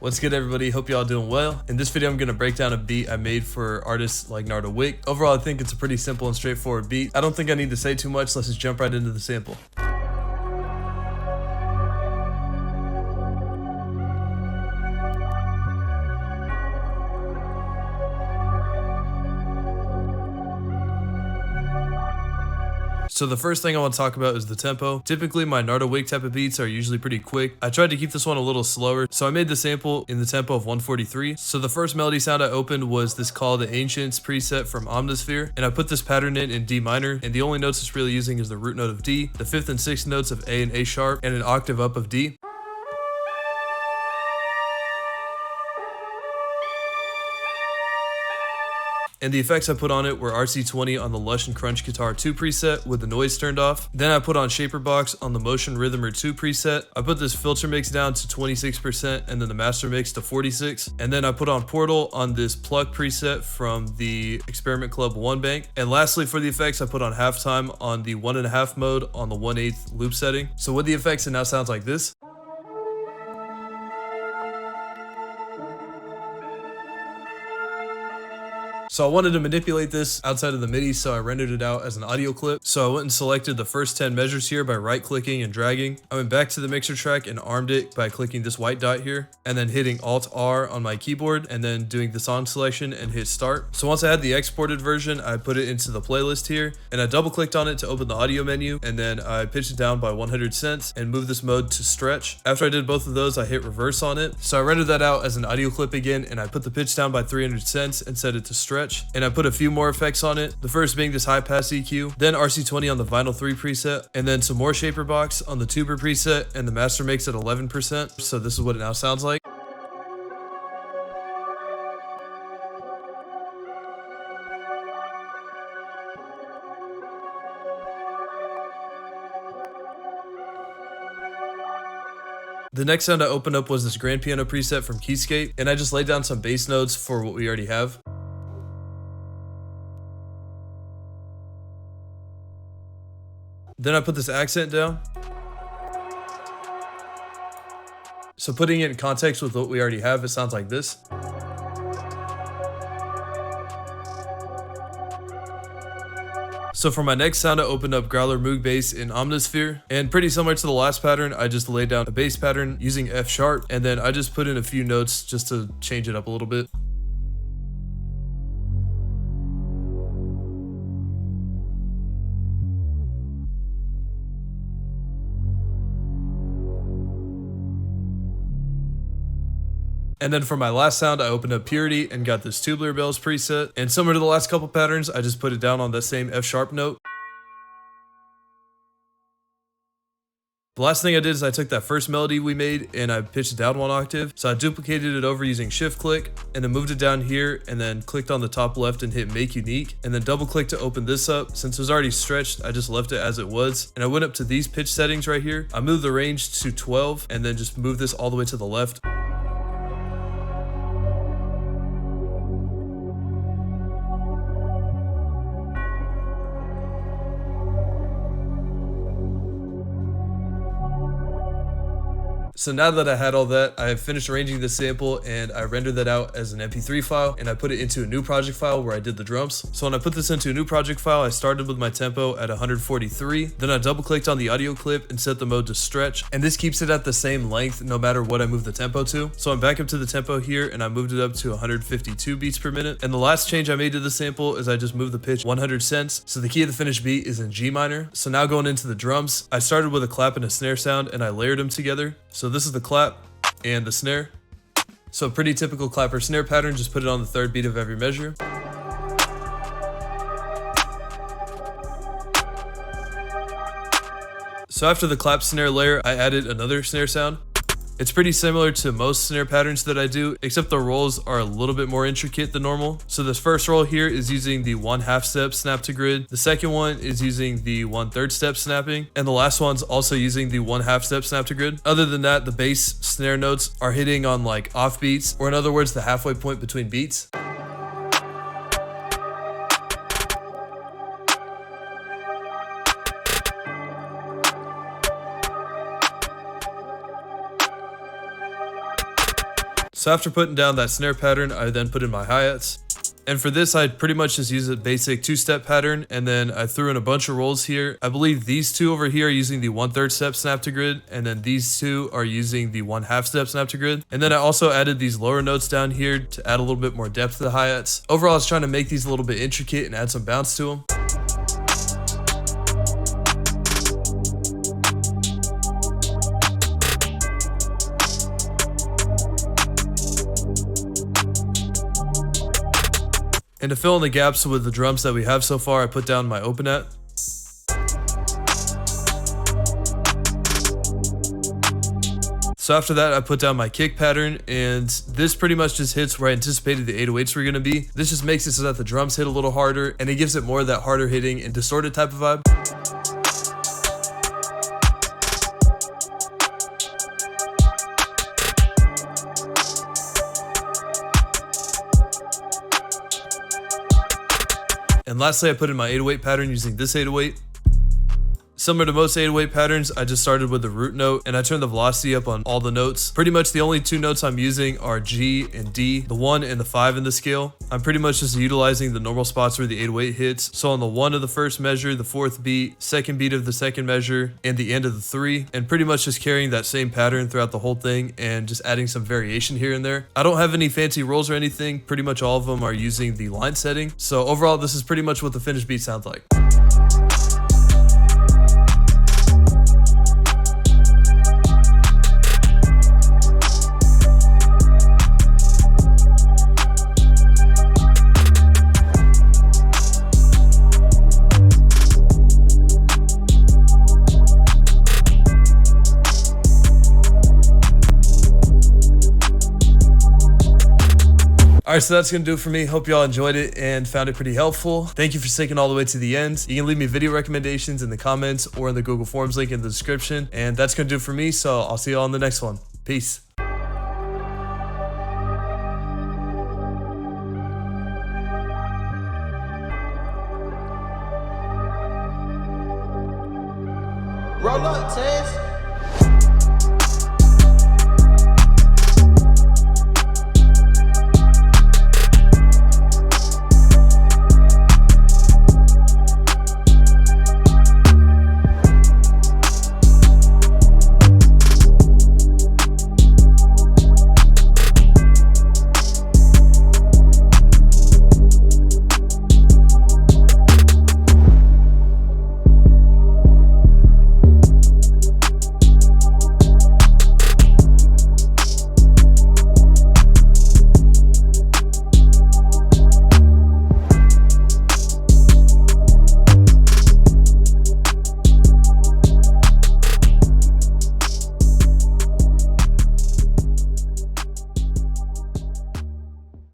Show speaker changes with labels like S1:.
S1: What's good, everybody? Hope y'all doing well. In this video, I'm gonna break down a beat I made for artists like Nardo Wick. Overall, I think it's a pretty simple and straightforward beat. I don't think I need to say too much. Let's just jump right into the sample. So the first thing I want to talk about is the tempo. Typically my Nardo Wick type of beats are usually pretty quick. I tried to keep this one a little slower, so I made the sample in the tempo of 143. So the first melody sound I opened was this Call the Ancients preset from Omnisphere, and I put this pattern in D minor, and the only notes it's really using is the root note of D, the 5th and 6th notes of A and A sharp, and an octave up of D. And the effects I put on it were RC20 on the Lush and Crunch Guitar 2 preset with the noise turned off. Then I put on Shaper Box on the Motion Rhythmer 2 preset. I put this filter mix down to 26% and then the master mix to 46. And then I put on Portal on this Pluck preset from the Experiment Club 1 bank. And lastly, for the effects, I put on Halftime on the 1.5 mode on the 1/8 loop setting. So with the effects, it now sounds like this. So I wanted to manipulate this outside of the MIDI, so I rendered it out as an audio clip. So I went and selected the first 10 measures here by right clicking and dragging. I went back to the mixer track and armed it by clicking this white dot here and then hitting Alt R on my keyboard and then doing the song selection and hit start. So once I had the exported version, I put it into the playlist here and I double clicked on it to open the audio menu, and then I pitched it down by 100 cents and moved this mode to stretch. After I did both of those, I hit reverse on it. So I rendered that out as an audio clip again, and I put the pitch down by 300 cents and set it to stretch. And I put a few more effects on it, the first being this high pass EQ, then RC20 on the Vinyl 3 preset, and then some more Shaper Box on the Tuber preset and the master mix at 11%. So this is what it now sounds like. The next sound I opened up was this grand piano preset from Keyscape, and I just laid down some bass notes for what we already have. Then I put this accent down. So putting it in context with what we already have, it sounds like this. So for my next sound, I opened up Growler Moog bass in Omnisphere, and pretty similar to the last pattern, I just laid down a bass pattern using F sharp, and then I just put in a few notes just to change it up a little bit. And then for my last sound, I opened up Purity and got this Tubular Bells preset. And similar to the last couple patterns, I just put it down on that same F sharp note. The last thing I did is I took that first melody we made and I pitched it down 1 octave. So I duplicated it over using shift click and then moved it down here and then clicked on the top left and hit make unique and then double click to open this up. Since it was already stretched, I just left it as it was. And I went up to these pitch settings right here. I moved the range to 12 and then just moved this all the way to the left. So now that I had all that, I have finished arranging this sample and I rendered that out as an MP3 file and I put it into a new project file where I did the drums. So when I put this into a new project file, I started with my tempo at 143. Then I double clicked on the audio clip and set the mode to stretch. And this keeps it at the same length no matter what I move the tempo to. So I'm back up to the tempo here and I moved it up to 152 beats per minute. And the last change I made to the sample is I just moved the pitch 100 cents. So the key of the finished beat is in G minor. So now going into the drums, I started with a clap and a snare sound and I layered them together. So this is the clap and the snare. So pretty typical clapper snare pattern, just put it on the 3rd beat of every measure. So after the clap snare layer, I added another snare sound. It's pretty similar to most snare patterns that I do, except the rolls are a little bit more intricate than normal. So this first roll here is using the 1/2 step snap to grid. The second one is using the 1/3 step snapping. And the last one's also using the 1/2 step snap to grid. Other than that, the bass snare notes are hitting on like off beats, or in other words, the halfway point between beats. So after putting down that snare pattern, I then put in my hi-hats. And for this, I pretty much just use a basic 2-step pattern, and then I threw in a bunch of rolls here. I believe these two over here are using the 1/3 step snap to grid, and then these two are using the 1/2 step snap to grid. And then I also added these lower notes down here to add a little bit more depth to the hi-hats. Overall, I was trying to make these a little bit intricate and add some bounce to them. And to fill in the gaps with the drums that we have so far, I put down my open at. So after that, I put down my kick pattern, and this pretty much just hits where I anticipated the 808s were gonna be. This just makes it so that the drums hit a little harder, and it gives it more of that harder hitting and distorted type of vibe. And lastly, I put in my 808 pattern using this 808. Similar to most 808 patterns, I just started with the root note and I turned the velocity up on all the notes. Pretty much the only two notes I'm using are G and D, the 1 and the 5 in the scale. I'm pretty much just utilizing the normal spots where the 808 hits. So on the 1 of the first measure, the 4th beat, 2nd beat of the 2nd measure, and the end of the 3. And pretty much just carrying that same pattern throughout the whole thing and just adding some variation here and there. I don't have any fancy rolls or anything. Pretty much all of them are using the line setting. So overall, this is pretty much what the finished beat sounds like. Alright, so that's going to do it for me. Hope y'all enjoyed it and found it pretty helpful. Thank you for sticking all the way to the end. You can leave me video recommendations in the comments or in the Google Forms link in the description. And that's going to do it for me, so I'll see y'all on the next one. Peace.
S2: Roll up, Tess.